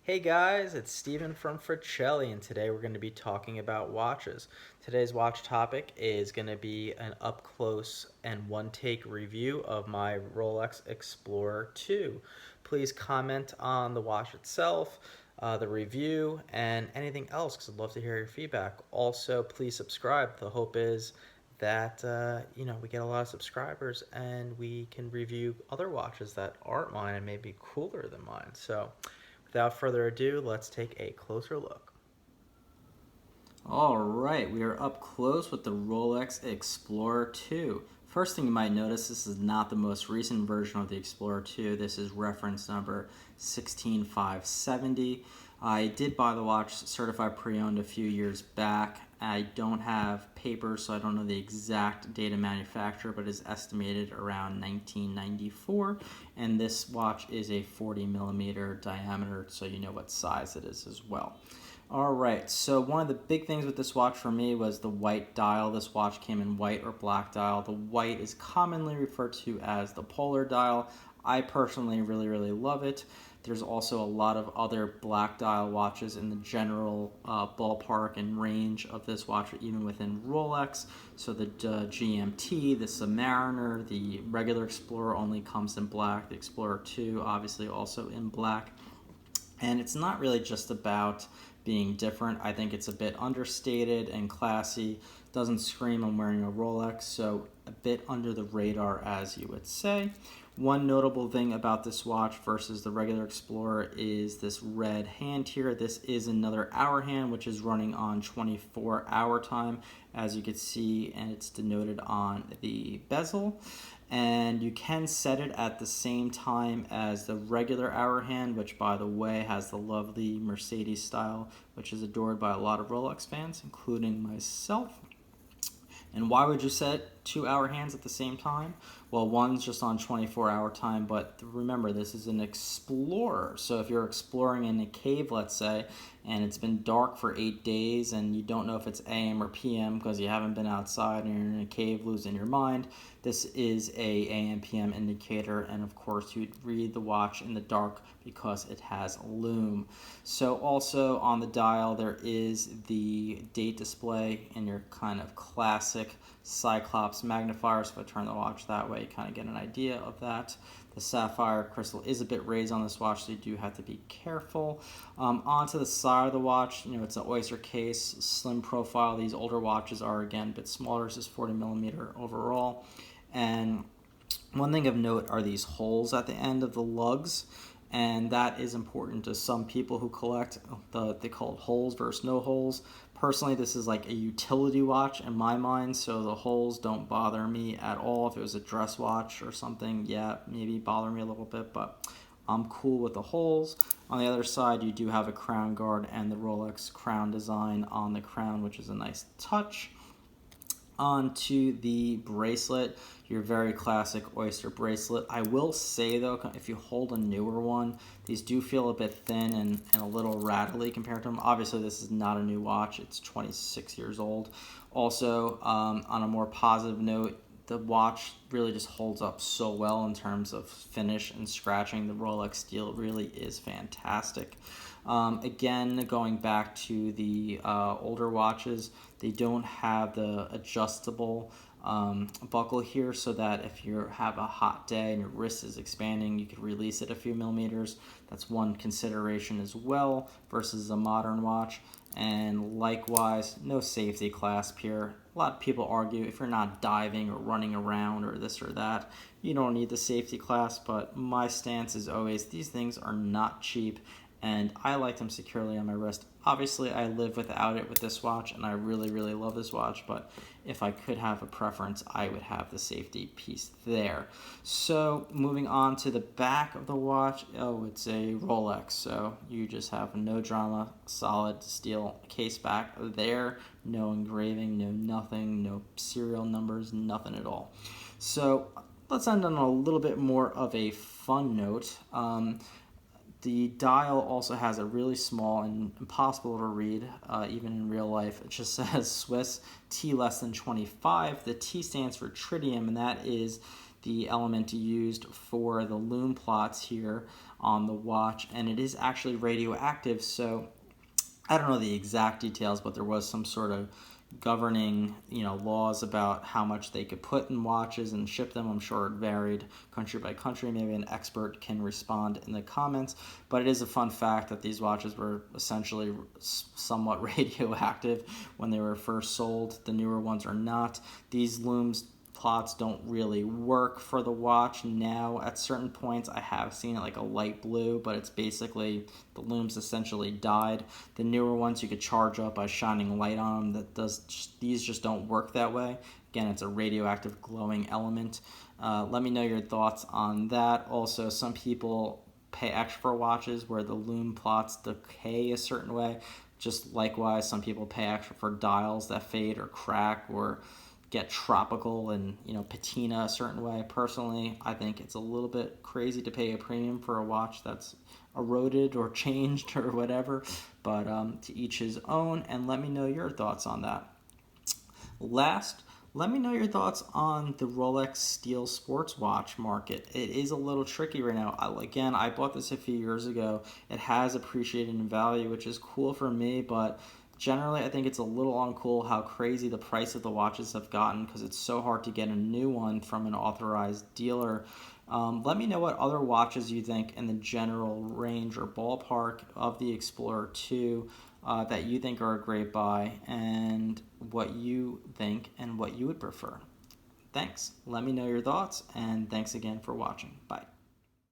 Hey guys, it's Steven from Fricelli, and today we're going to be talking about watches. Today's watch topic is going to be an up close and one take review of my Rolex Explorer II. Please comment on the watch itself, the review, and anything else because I'd love to hear your feedback. Also, please subscribe. The hope is that we get a lot of subscribers and we can review other watches that aren't mine and maybe cooler than mine. So without further ado, let's take a closer look. All right, we are up close with the Rolex Explorer 2. First thing you might notice, this is not the most recent version of the Explorer 2. This is reference number 16570. I did buy the watch certified pre-owned a few years back. I don't have papers, so I don't know the exact date of manufacture, but it's estimated around 1994. And this watch is a 40 millimeter diameter, so you know what size it is as well. All right, so one of the big things with this watch for me was the white dial. This watch came in white or black dial. The white is commonly referred to as the polar dial. I personally really love it. There's also a lot of other black dial watches in the general ballpark and range of this watch, even within Rolex. So the GMT, the Submariner, the regular Explorer only comes in black. The Explorer 2 obviously also in black. And it's not really just about being different. I think it's a bit understated and classy. Doesn't scream I'm wearing a Rolex, so a bit under the radar, as you would say. One notable thing about this watch versus the regular Explorer is this red hand here. This is another hour hand, which is running on 24-hour time, as you can see, and it's denoted on the bezel. And you can set it at the same time as the regular hour hand, which, by the way, has the lovely Mercedes style, which is adored by a lot of Rolex fans, including myself. And why would you set 2 hour hands at the same time? Well, one's just on 24-hour time, but remember, this is an Explorer. So if you're exploring in a cave, let's say, and it's been dark for 8 days and you don't know if it's AM or PM because you haven't been outside and you're in a cave losing your mind, this is a AM PM indicator. And of course, you'd read the watch in the dark because it has lume. So also on the dial, there is the date display in your kind of classic Cyclops magnifier. So if I turn the watch that way, you kind of get an idea of that. The sapphire crystal is a bit raised on this watch, so you do have to be careful. Onto the side of the watch, it's an Oyster case, slim profile. These older watches are, again, a bit smaller. This is 40 millimeter overall. And one thing of note are these holes at the end of the lugs. And that is important to some people who collect they call it holes versus no holes. Personally, this is like a utility watch in my mind, so the holes don't bother me at all. If it was a dress watch or something, yeah, maybe bother me a little bit, but I'm cool with the holes. On the other side, you do have a crown guard and the Rolex crown design on the crown, which is a nice touch. Onto the bracelet, your very classic Oyster bracelet. I will say though, if you hold a newer one, these do feel a bit thin and a little rattly compared to them. Obviously, this is not a new watch. It's 26 years old. Also, on a more positive note, the watch really just holds up so well in terms of finish and scratching. The Rolex steel really is fantastic. Again, going back to the older watches, they don't have the adjustable buckle here, so that if you have a hot day and your wrist is expanding, you could release it a few millimeters. That's one consideration as well versus a modern watch. And likewise, no safety clasp here. A lot of people argue if you're not diving or running around or this or that, you don't need the safety clasp, but my stance is always these things are not cheap and I like them securely on my wrist. Obviously, I live without it with this watch, and I really love this watch, but if I could have a preference, I would have the safety piece there. So moving on to the back of the watch, it's a Rolex, so you just have no drama, solid steel case back there, no engraving, no nothing, no serial numbers, nothing at all. So let's end on a little bit more of a fun note. The dial also has a really small and impossible to read, even in real life. It just says Swiss T less than 25. The T stands for tritium, and that is the element used for the lume plots here on the watch, and it is actually radioactive. So I don't know the exact details, but there was some sort of governing, laws about how much they could put in watches and ship them. I'm sure it varied country by country. Maybe an expert can respond in the comments, but it is a fun fact that these watches were essentially somewhat radioactive when they were first sold. The newer ones are not. These looms plots don't really work for the watch now. At certain points I have seen it like a light blue, but it's basically the looms essentially died. The newer ones you could charge up by shining light on them. These just don't work that way. Again, it's a radioactive glowing element. Let me know your thoughts on that. Also, some people pay extra for watches where the loom plots decay a certain way. Just likewise, some people pay extra for dials that fade or crack or get tropical and patina a certain way. Personally, I think it's a little bit crazy to pay a premium for a watch that's eroded or changed or whatever, but to each his own. And let me know your thoughts on that. Last, let me know your thoughts on the Rolex steel sports watch market. It is a little tricky right now. I bought this a few years ago. It has appreciated in value, which is cool for me, but generally, I think it's a little uncool how crazy the price of the watches have gotten because it's so hard to get a new one from an authorized dealer. Let me know what other watches you think in the general range or ballpark of the Explorer 2 that you think are a great buy, and what you think and what you would prefer. Thanks. Let me know your thoughts, and thanks again for watching. Bye.